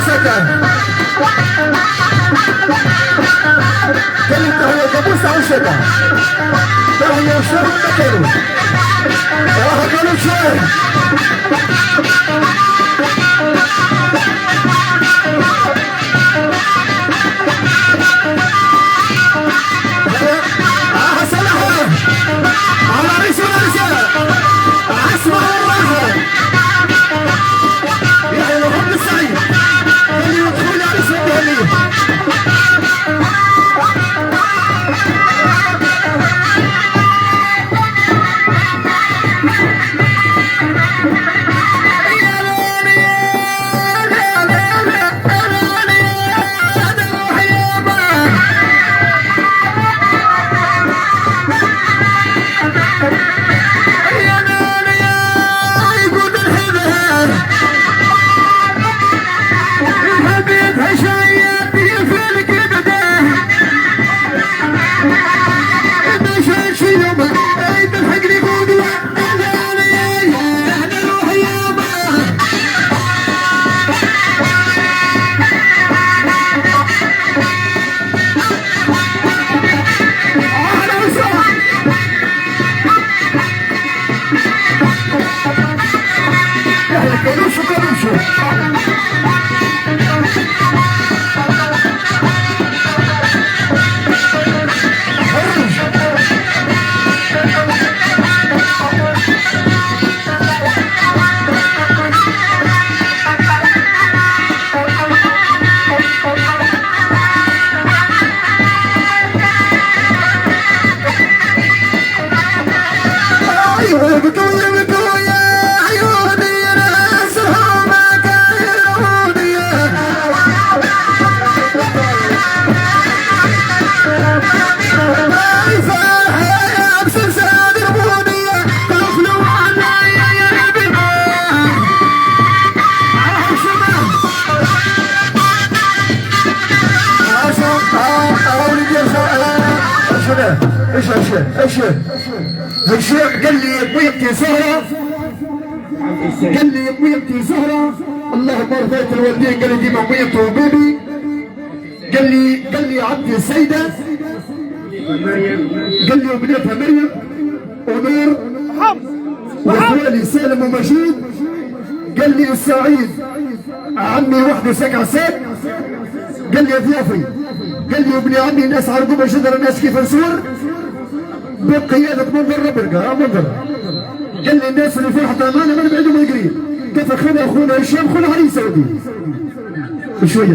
سكن قال لي هي كابوس عشقة فهي وشرب مكانه راح قالوا شوي ايش قال لي ابويتي زهره قال لي ابويتي زهره اللهم رضيت الوالدين قال لي ديما ابويتي وبيبي قال لي عبدي السيده قال لي وبنتها مريم ونور واخوالي سالم ومجيد قال لي السعيد عمي وحده سقع ساق قال لي ضيافي قال لي ابن عمي ناس عرقوبه شجره ناس كيف نصور بقيادة منظر ربرقة منظر قال لي الناس اللي فرحت امانه ما نبعدهم من قريب كيف اخونا هشام خونا علي سعودي شويه